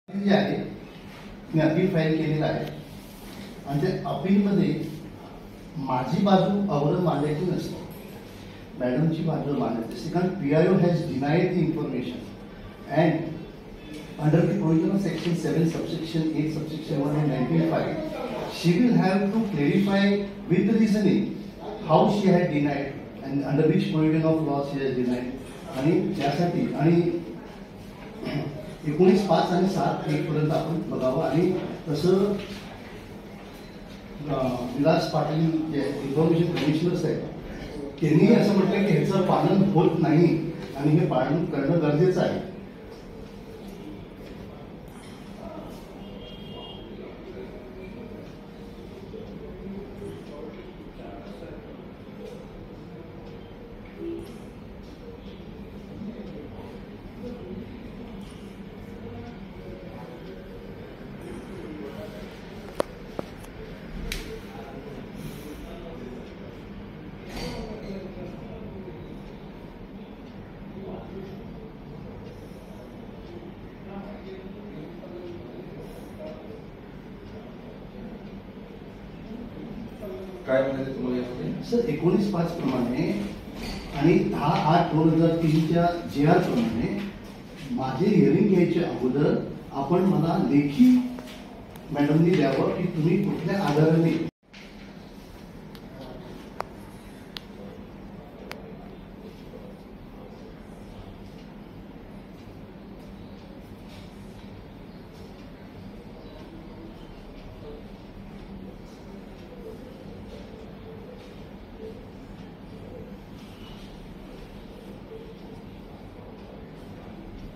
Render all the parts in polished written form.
जे आहे मी appeal file केलेलं आहे आणि त्या अपीलमध्ये माझी बाजू अवलंब मांडायची नसते, मॅडमची बाजू मांडायची असते. कारण PIO has denied the information and under the provision of section 7 subsection 8 subsection 1 and 19(5) she will have to clarify with reasoning how she had denied and under which provision of law she has denied. आणि त्यासाठी आणि 19(5) आणि 7(1) पर्यंत आपण बघावं. आणि तसं विलास पाटील जे इन्फॉर्मेशन कमिशनर्स आहेत त्यांनी असं म्हटलं की ह्याचं पालन होत नाही आणि हे पालन करणं गरजेचं आहे. काय म्हणाले तुम्हाला सर 19(5) प्रमाणे आणि 10/8/2003च्या JR प्रमाणे माझे हिअरिंग घ्यायच्या अगोदर आपण मला लेखी मॅडमनी द्यावं की तुम्ही कुठल्या आधाराने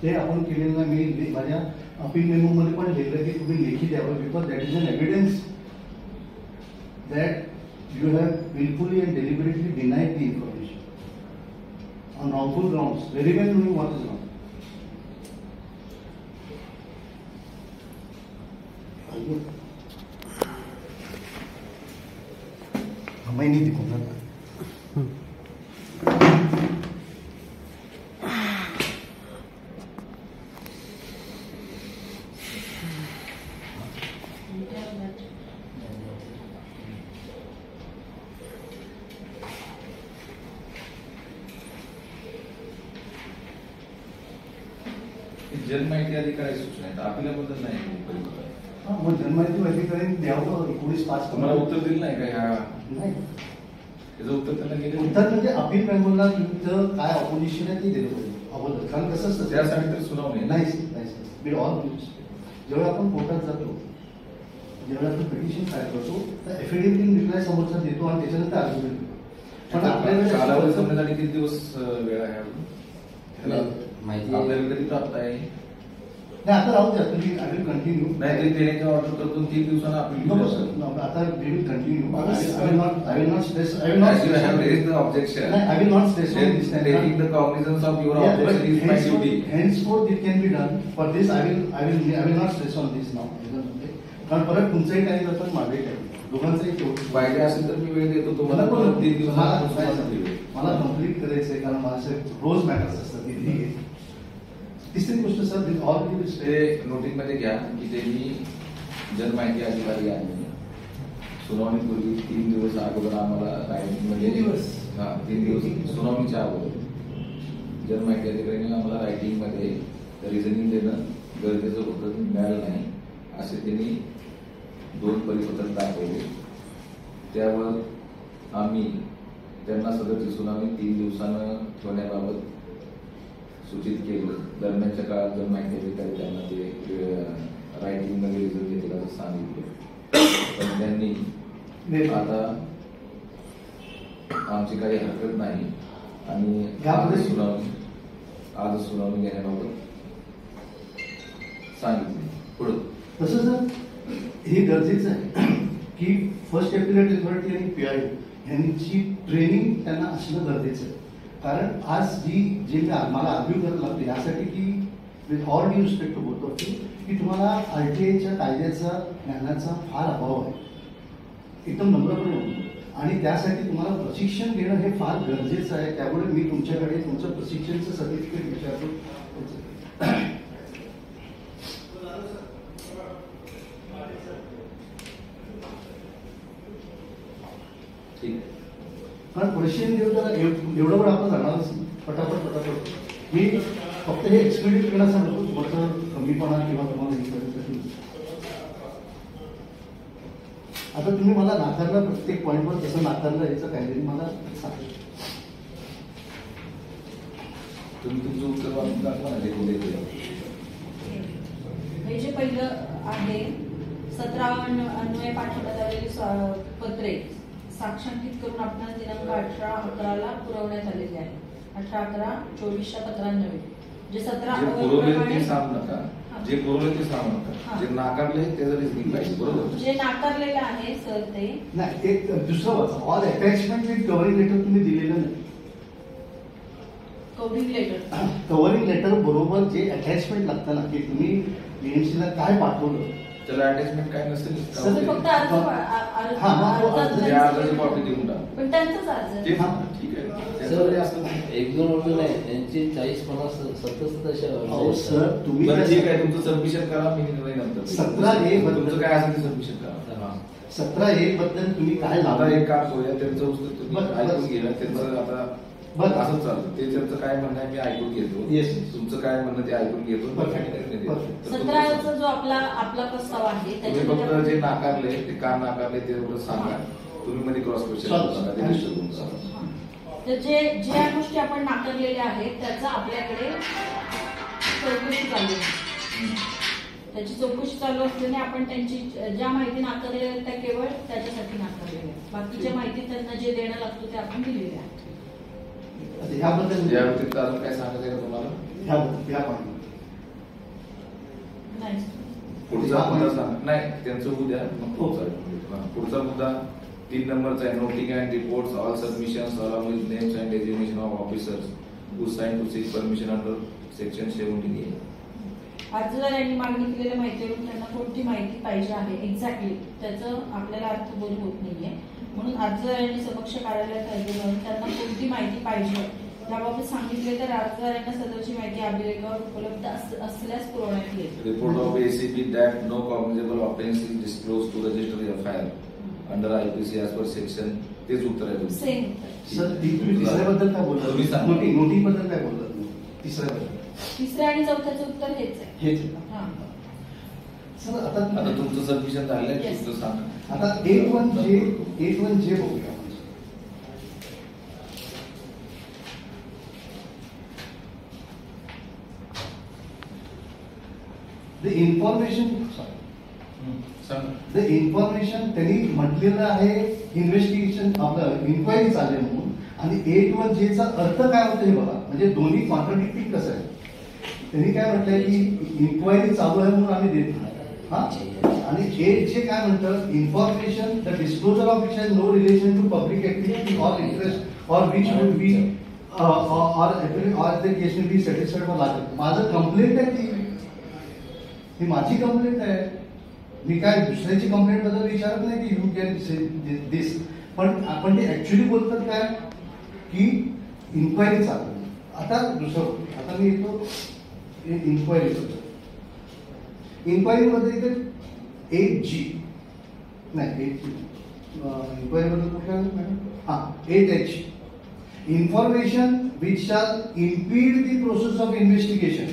ते आपण केलेलं मी माझ्या अपील मेमोमध्ये पण लिहिलं की तुम्ही लेखी द्यावं because that is an evidence that you have wilfully and deliberately denied the information on wrongful grounds very well knowing what is wrong. महिनी दिखून जन्माहिती अधिकारी सूचना आहेत आपल्याबद्दल नाही. मग जन्माहिती अधिकारी द्यावं 19(5) तुम्हाला उत्तर दिलं नाही का ह्या नाही त्याचं उत्तर त्यांना गेलं उत्तर म्हणजे अपील मेमोला तुमचं काय ऑपोजिशन आहे ते दिलं पाहिजे अगोदर. कारण कसं असतं त्यासाठी तर सुनावणी नाही मी ऑल जेव्हा आपण कोर्टात जातो जेव्हा आपण पिटिशन फाईल करतो तर एफिडेव्हिट रिप्लाय समोरचा देतो आणि त्याच्यानंतर आर्ग्युमेंट देतो. पण आपल्याला कालावधी समजण्यासाठी किती दिवस वेळ आहे माहिती आपल्याला कधी प्राप्त आहे नाही आता राहू द्या तुम्ही आय विल कंटिन्यू नाही ते देण्याच्या ऑर्डर करतो 3 दिवसांना आपण आता we will continue I will not stress I will not you have raised the objection I will not stress on this taking the cognizance of your objection is my duty. Henceforth it can be done for this I will not stress on this now. कारण परत तुमचाही time जातो आणि माझाही time दोघांचाही तेवढं पाहिजे असेल तर मी वेळ देतो तुम्हाला पण 3 दिवसांना मला कंप्लीट करायचंय कारण माझे रोज मॅटर्स असतात. तिसरी गोष्ट सर ते नोटिस मध्ये घ्या की त्यांनी जनमाहिती अधिकारी आहे सुनावणीपूर्वी 3 दिवस अगोदर आम्हाला रायटिंग मध्ये 3 दिवस सुनावणीच्या अगोदर जनमाहिती अधिकाऱ्यांनी आम्हाला रायटिंग मध्ये रिझनिंग देणं गरजेचं होतं मिळालं नाही असे त्यांनी 2 परिपत्रक दाखवले. त्यावर आम्ही त्यांना सदरची सुनावणी 3 दिवसानं ठेवण्याबाबत सूचित केलं. दरम्यानच्या काळात जर माहिती अधिकारी त्यांना ते रायटिंग मध्ये रिझल्ट घेतील असं सांगितलं पण त्यांनी आता आमची काही हरकत नाही आणि आज सुनावणी घेण्याबाबत सांगितले. पुढे तसं सर हे गरजेचं आहे की फर्स्ट एपिलेट अथॉरिटी आणि PIO यांची ट्रेनिंग त्यांना असणं गरजेचं आहे. कारण आज जे मला आर्ग्यू करायला लागते यासाठी की with all due respect to both of you की तुम्हाला RTIच्या कायद्याचा ज्ञानाचा फार अभाव आहे एकदम नम्रपणे आणि त्यासाठी तुम्हाला प्रशिक्षण घेणं हे फार गरजेचं आहे. त्यामुळे मी तुमच्याकडे तुमचं प्रशिक्षणचं सर्टिफिकेट विचारतो. कारण पर्शियन देव जरा एवढं वेळ आपण जाणारच नाही. पटापट मी फक्त हे एक्सपिरियन्स करण्यासाठी थोडंसं कमीपणा किंवा तुम्हाला हे करण्यासाठी. आता तुम्ही मला नाकारला प्रत्येक पॉईंटवर कसं नाकारलं याचं काहीतरी मला सांगा. तुम्ही तुमचं उत्तर वाचून दाखवा ना जे बोलायचं. हे जे पहिलं आहे 17 अन्वये पाठवण्यात आलेली पत्रे साक्षांकित करून आपणास दिनांक 18/11 पुरवण्यात आलेले आहे. 18/11/24 पत्रांन्वये जे 17 जे पुरवले ते सांगू नका, जे पुरवले ते सांगू नका, हा. जे नाकारले त्याचं रिझनिंग पाहिजे. बरोबर. जे नाकारलेलं आहे सर ते नाही. एक दुसरं वाचा, all attachment with covering letter तुम्ही दिलेलं नाही. कव्हरिंग लेटर कव्हरिंग लेटर बरोबर जे अटॅचमेंट लागतं ना, की तुम्ही बीएमसीला काय पाठवलं त्याला अटॅचमेंट काय नसेल सर फक्त अर्ज हा, मग तो अर्ज त्या अर्जाची कॉपी देऊन टाक. पण त्यांचाच अर्ज ते आहे. ठीक आहे. सर त्याच्यामध्ये असतं ना. 1-2 वर्ष नाही, त्यांची 40-50 सतत अशा अहो सर तुम्ही बरं, ठीक त्या आहे, तुमचं सबमिशन करा, मी निर्णय नंतर. 17A तुमचं काय असेल ते सबमिशन करा. 17A बद्दल तुम्ही काय आता लावलं एक काम करूया, त्यांचं उत्तर तुम्ही बरं, ऐकून बरं. घ्या. त्यांचं आता बरं. असंच चालतं. ते त्यांचं काय म्हणणं आहे मी ऐकून घेतो. Yes. तुमचं काय म्हणणं ते ऐकून घेतो. Perfect. निर्णय देतो. Perfect. तर तुम्ही 17 जो आपला प्रस्ताव आहे तुम्ही फक्त जे नाकारले ते का नाकारले ते एवढं सांगा. तुम्ही मध्ये क्रॉस क्वेश्चन चालेल. सांगा, ते डिस्टर्ब होऊन जातं. तर ज्या गोष्टी आपण नाकारलेल्या आहेत त्याचा आपल्याकडे चौकशी चालू आहे. त्याची चौकशी चालू असल्याने आपण त्यांची ज्या माहिती नाकारलेल्या आहेत त्या केवळ त्याच्यासाठी नाकारलेल्या आहेत. बाकीच्या माहिती त्यांना जे देणं लागतं ते आपण दिलेले आहे. ह्याबद्दल या व्यतिरिक्त अजून काय सांगायचं आहे का तुम्हाला? ह्या पॉईंट नाही पुढचा मुद्दा सांगा. नाही, त्यांचं उद्या मग पुढचा मुद्दा 3 नंबरचा आहे. Noting and reports all submissions along with names and designation of officers who sign to sick permission under section 17A. अर्जदारांनी मागणी केलेल्या माहितीवरून त्यांना कोणती माहिती पाहिजे आहे एक्झॅक्टली त्याचं आपल्याला अर्थबोध होत नाहीये. म्हणून अर्जदारांनी समक्ष कार्यालयात अर्ज लावून त्यांना कोणती माहिती पाहिजे याबाबत सांगितले तर अर्जदारांना सदरची माहिती अभिलेखावर उपलब्ध असल्यास पुरवण्यात येईल. Report of ACP that no cognizable offense is disclosed to register FIR under IPC as per section. तेच उत्तर आहे तुमचं. सेम सर तुम्ही तिसऱ्याबद्दल काय बोलता? तुम्ही सांगा. नोटिंग बद्दल काय बोलता तुम्ही? तिसऱ्याबद्दल तिसऱ्या आणि चौथ्याचं उत्तर हेच आहे. हेच हा. सर आता आता तुमचं सबमिशन झालंय, Yes. तुमचं सांगा. आता 8-1J बघूया. द इन्फॉर्मेशन सांगा. द इन्फॉर्मेशन त्यांनी म्हटलेलं आहे इन्व्हेस्टिगेशन आपलं इन्क्वायरी चालू आहे म्हणून. आणि 8-1J चा अर्थ काय होतो हे बघा. म्हणजे दोन्ही कॉन्ट्राडिक्टिंग कसं आहे. त्यांनी काय म्हटलंय की इन्क्वायरी चालू आहे म्हणून आम्ही देत नाही. हा. आणि 8J काय म्हणतं information the disclosure of which has no relation to public activity or interest or which would be or the case will be satisfied for लागत. माझं कंप्लेंट आहे ती माझी कंप्लेंट आहे. मी काय दुसऱ्याची कंप्लेंट बद्दल विचारत नाही की यू कॅन से दिस. पण आपण ते ऍक्च्युली बोलतात काय की इन्क्वायरी चालू. आता दुसरं आता मी येतो इन्क्वायरी करतो. इन्क्वायरीमध्ये इथे 8G नाही 8G इन्क्वायरीबद्दल कुठल्या मॅडम? हां 8H information which shall impede the process of investigation.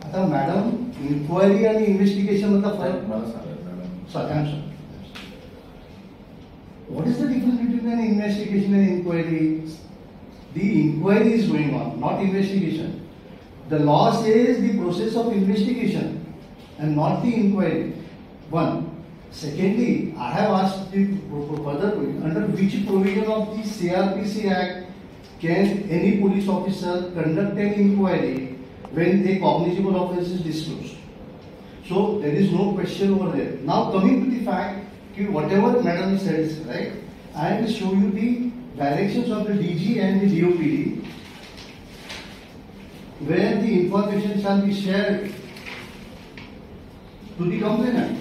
आता मॅडम इन्क्वायरी आणि इन्व्हेस्टिगेशन मधला फरक मला सांगा मॅडम. सगळ्यांना what is the difference between an investigation and inquiry? The inquiry is going on, not investigation. The law says the process of investigation and not the inquiry. One. Secondly, I have asked the further question, under which provision of the CRPC Act can any police officer conduct an inquiry when a cognizable offence is disclosed? So there is no question over there. Now coming to the fact, whatever madam said is right, I will show you the directions of the DG and the DOPD where the information shall be shared to the complainant.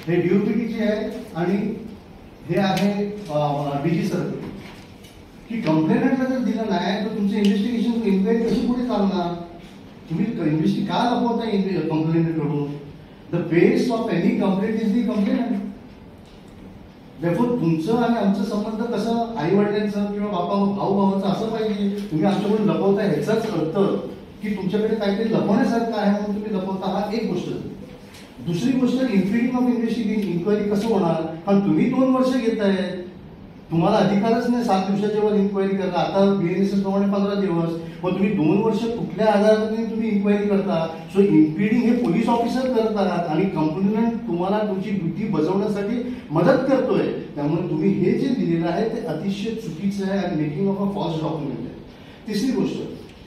हे DOPD चे आहे आणि हे आहे DG circle. की कंप्लेंटला जर दिलं नाही तर तुमचं इन्व्हेस्टिगेशन इन्क्वायरी कशी पुढे चालणार? तुम्ही इन्व्हेस्टिगेशन का लपवता कंप्लेंट कडून? The the base of any complaint is the complaint. Therefore, तुमचं आणि आमचं संबंध कसं आई वडिलांचं किंवा बापा भाऊ भावांचं असं पाहिजे. तुम्ही आमच्याकडून लपवता ह्याचाच अर्थ की तुमच्याकडे काहीतरी लपवण्यासारखं आहे म्हणून तुम्ही लपवता, हा एक गोष्ट. दुसरी गोष्ट, इन्फिडिंग ऑफ इन्व्हेस्टिगेशन इन्क्वायरी कसं होणार. कारण तुम्ही 2 वर्ष घेताय, तुम्हाला अधिकारच नाही 7 दिवसाच्या वर इन्क्वायरी करता. आता BNSS प्रमाणे 15 दिवस. मग तुम्ही 2 वर्ष कुठल्या आधाराने तुम्ही इन्क्वायरी करता. सो इन्फिडिंग हे पोलीस ऑफिसर करतात आणि कंप्लेंट तुम्हाला तुमची ड्युटी बजावण्यासाठी मदत करतोय. त्यामुळे तुम्ही हे जे दिलेलं आहे ते अतिशय चुकीचं आहे आणि making of a false document आहे. तिसरी गोष्ट,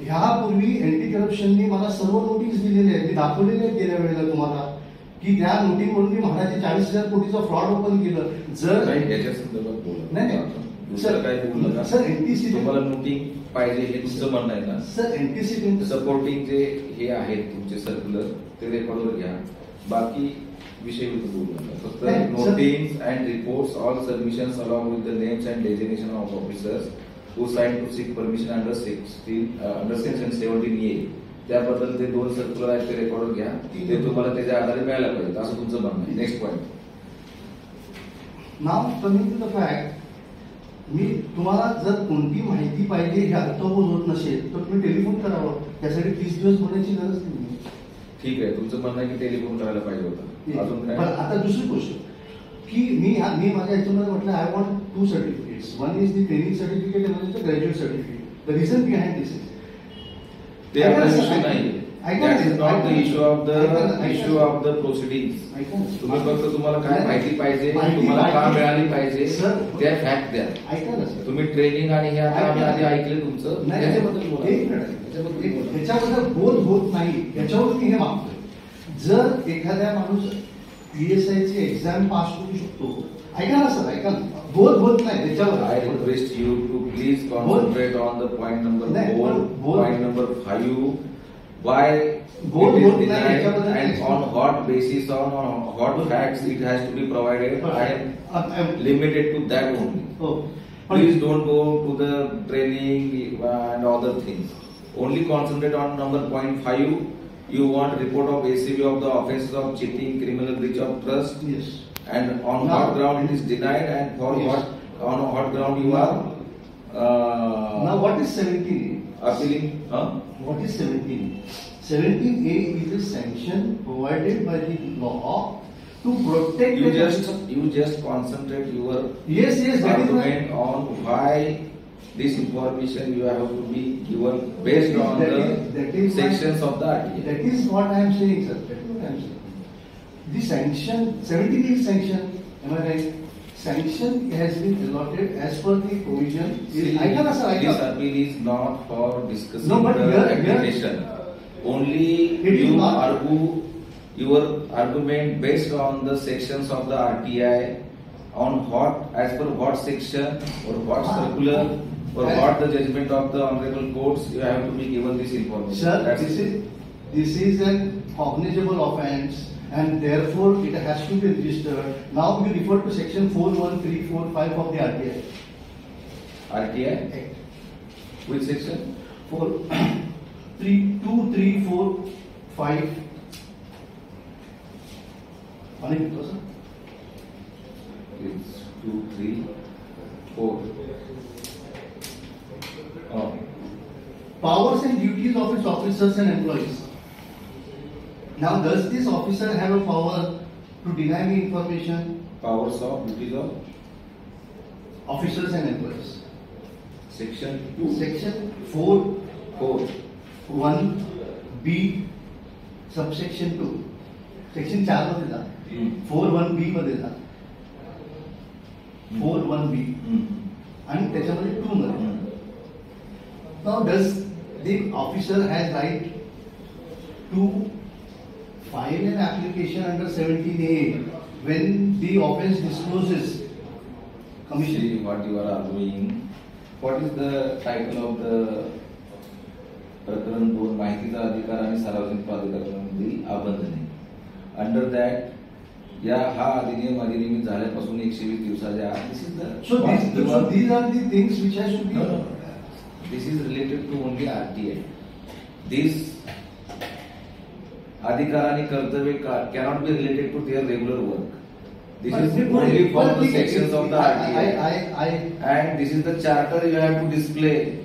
ह्यापूर्वी अँटी करप्शनने मला सर्व नोटीस दिलेले आहेत, मी दाखवलेले आहेत गेल्या वेळेला तुम्हाला, की त्या नोटीसवरून मी महाराज 40,000 कोटीचं फ्रॉड ओपन केलं. जर काही याच्या संदर्भात बोला. नाही दुसरं काय बोलू नका. सर एनटीसी तुम्हाला नोटिंग पाहिजे हे तुमचं म्हणणं आहे ना. सर एनटीसी सपोर्टिंग जे हे आहेत तुमचे सर्क्युलर ते रेकॉर्डवर घ्या. बाकी विषय बोलू नका. फक्त notings and reports all submissions along with the names and designation of officers who sign to sick permission under section 17A त्याबद्दल ते 2 सर्क्युलर आहेत ते रेकॉर्डवर घ्या. ते तुम्हाला त्याच्या आधारे मिळायला पाहिजे असं तुमचं म्हणणं आहे. Next point. Now coming to the fact, मी तुम्हाला जर कोणती माहिती पाहिजे हे अर्थबोध होत नसेल तर तुम्ही टेलिफोन करावं. त्यासाठी 30 दिवस बोलायची गरज नाही. ठीक आहे, तुमचं म्हणणं आहे की टेलिफोन करायला पाहिजे होतं. अजून पण काय. आता दुसरी गोष्ट की मी माझ्या याच्यामध्ये म्हटलं I want 2 certificates. One is the training certificate and the graduate certificate. The reason behind this is ते आपला इश्यू नाही. That is not the issue of the proceedings. तुम्ही फक्त तुम्हाला काय माहिती पाहिजे, तुम्हाला का मिळाली पाहिजे त्या फॅक्ट द्या. ऐका ना सर, तुम्ही ट्रेनिंग आणि हे आता आम्ही आधी ऐकले तुमचं त्याच्याबद्दल बोला. त्याच्याबद्दल बोध होत नाही याच्यावर मी हे मागतोय. जर एखाद्या माणूस PSI ची एक्झाम पास करू शकतो, ऐका ना सर, ऐका ना, बोध होत नाही त्याच्यावर. I request you to please concentrate on the point number 4, point number 5. Why it is denied and on what basis, on what facts it has to be provided. I am limited to that only. Please don't go to the training and other things. Only concentrate on number point 5. You want report of ACB of the offences of cheating, criminal breach of trust. Yes. And on what ground it is denied and for what, on what ground you are now what is 17A? Appealing. What is 17A? 17A is a sanction provided by the law to protect. You just concentrate your yes that argument on why this information you have to be given based on the sections of the RTA. That is what I am saying, sir. That is what I am saying. The sanction, 17A is sanction. Am I right? Sanction has been allotted as per the provision. This appeal is not for discussing the application. Only you argue your argument based on the sections of the RTI, on what, as per what section or what circular or what the judgment of the honorable courts you have to be given this information. Sir, this is an cognizable offence and therefore it has to be registered. Now we refer to section 41345 of the RTI. RTI? Which section? 2, 3, 4, 5. Sir? It's 2, 3, 4. Oh. Powers and duties of its officers and employees. Now, does this officer have a power to deny me information? Powers of duties of officers and employees. Section 2. Section 4. 1B subsection 2. Section 4 मध्ये जा. 4(1)B मध्ये जा. 4(1)B आणि त्याच्यामध्ये 2 मध्ये. Now, does the officer has right to file an application under 17A when the offence discloses? Commission. See what you are arguing. What is the title of the प्रकरण 2 माहितीचा अधिकार आणि सार्वजनिक प्राधिकरणामधील अबंधने. अंडर दॅट या हा अधिनियम अधिनियमित झाल्यापासून 120 दिवसाच्या आत this is the so these are the things which has to be this is related to only RTI. This अधिकार आणि कर्तव्य cannot be related to their regular work. This But is before- only from but the we- sections of the RTA. I And this is the charter you have to display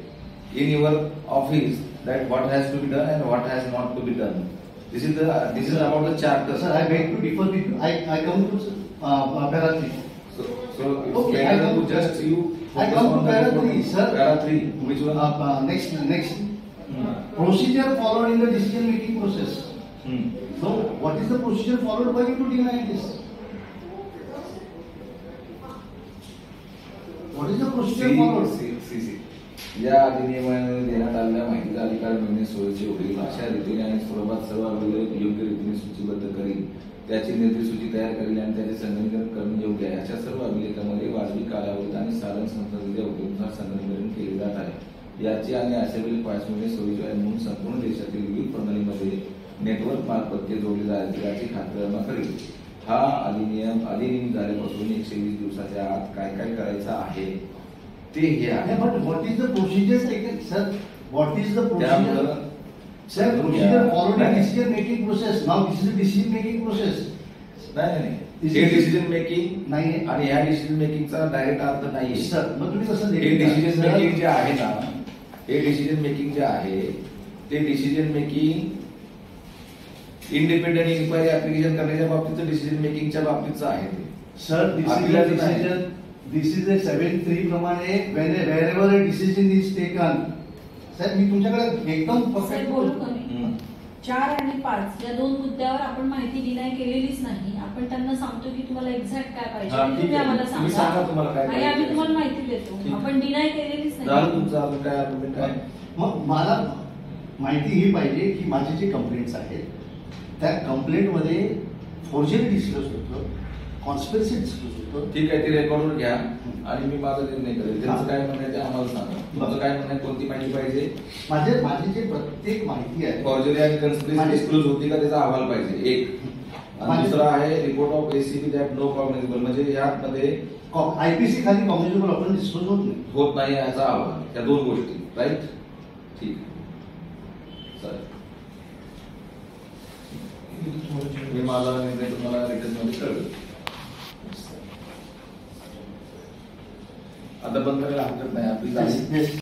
in your office, that what has to be done and what has not to be done. This is about the charter. Sir, I beg to differ with you. I come to para 3. So it's Okay, I better come to to- just you I focus come to on the para report. 3, sir. Para 3, which one? Next. Procedure followed in the decision making process. So, what is the procedure followed by you to deny this? What is the procedure followed? See. या अधिनियमाने देण्यात आलेल्या माहितीचा अधिकार मिळणे सोयीचे होईल अशा रीतीने आणि स्वरूपात सर्व अभिलेख योग्य रीतीने सूचीबद्ध करील, त्याची निर्देश सूची तयार करेल आणि त्याचे संगणकीकरण करणे योग्य आहे. अशा सर्व अभिलेखामध्ये वाजवी कालावधीत आणि साधन संस्थेच्या उपयोगानुसार संगणकीकरण केले जात आहे. याची आणि असे अभिलेख पासमिळणे सोयीचे आहे म्हणून संपूर्ण देशातील विविध प्रणालीमध्ये नेटवर्क मार्फत जोडले जाईल याची खातरजमा करेल. हा अधिनियम झाल्यापासून 120 दिवसाच्या आत काय काय करायचं आहे ते हे आहे. But what is the procedure taken, sir? What is the procedure? त्यामुळं Sir, procedure followed in decision making process. Now this is a decision making process. नाही हे डिसिजन मेकिंग नाही आहे. आणि ह्या डिसिजन मेकिंगचा डायरेक्ट अर्थ नाहीये. Sir, मग तुम्ही कसं हे डिसिजन Sir, मेकिंग जे आहे ना, हे डिसिजन मेकिंग जे आहे ते decision making independent inquiry application करण्याच्या बाबतीत डिसिजन मेकिंगच्या बाबतीचं आहे ते. Sir, this is a आपल्याला नाही. decision. This is a 7-3 प्रमाणे wherever a decision is taken. Sir, मी तुमच्याकडे एकदम साहेब परफेक्ट बोलू का मी? हम्म. 4 आणि 5 या 2 मुद्द्यावर आपण माहिती डिनाय केलेलीच नाही. आपण त्यांना सांगतो की तुम्हाला एक्झॅक्ट काय पाहिजे हा, ते ठीक तुम्ही आहे. आम्हाला तुम्ही सांगा तुम्हाला काय आणि आम्ही पाहिजे. तुम्हाला माहिती देतो. ठीक. आपण डिनाय केलेलीच झालं नाही. तुमचं अजून काय आर्ग्युमेंट आहे? मग मला माहिती ही पाहिजे की माझे जे कंप्लेंट्स आहेत त्या कंप्लेंटमध्ये फोर्जरी डिस्क्लोज होतं, कॉन्स्पिरसी डिस्क्लोज होतं. ठीक आहे, ते रेकॉर्डवर घ्या आणि मी माझा निर्णय करेल. त्यांचं हा. काय म्हणणं आहे ते आम्हाला सांगा. तुमचं काय म्हणणं आहे, कोणती माहिती पाहिजे? माझी जे प्रत्येक माहिती आहे फॉर्जरी आणि कन्स्पिरसी माझे- डिस्क्लोज होती का त्याचा अहवाल पाहिजे एक. आणि माझे- दुसरा आहे report of ACB that no cognizable, म्हणजे यामध्ये आयपीसी खाली कॉम्युनिकेबल आपण डिस्क्लोज होत नाही. होत नाही याचा अहवाल. या 2 गोष्टी राईट. ठीक चालेल. मी माझा निर्णय तुम्हाला रिटर्न मध्ये कळवेल. आता बंद करायला हरकत नाही आपली Yes, yes.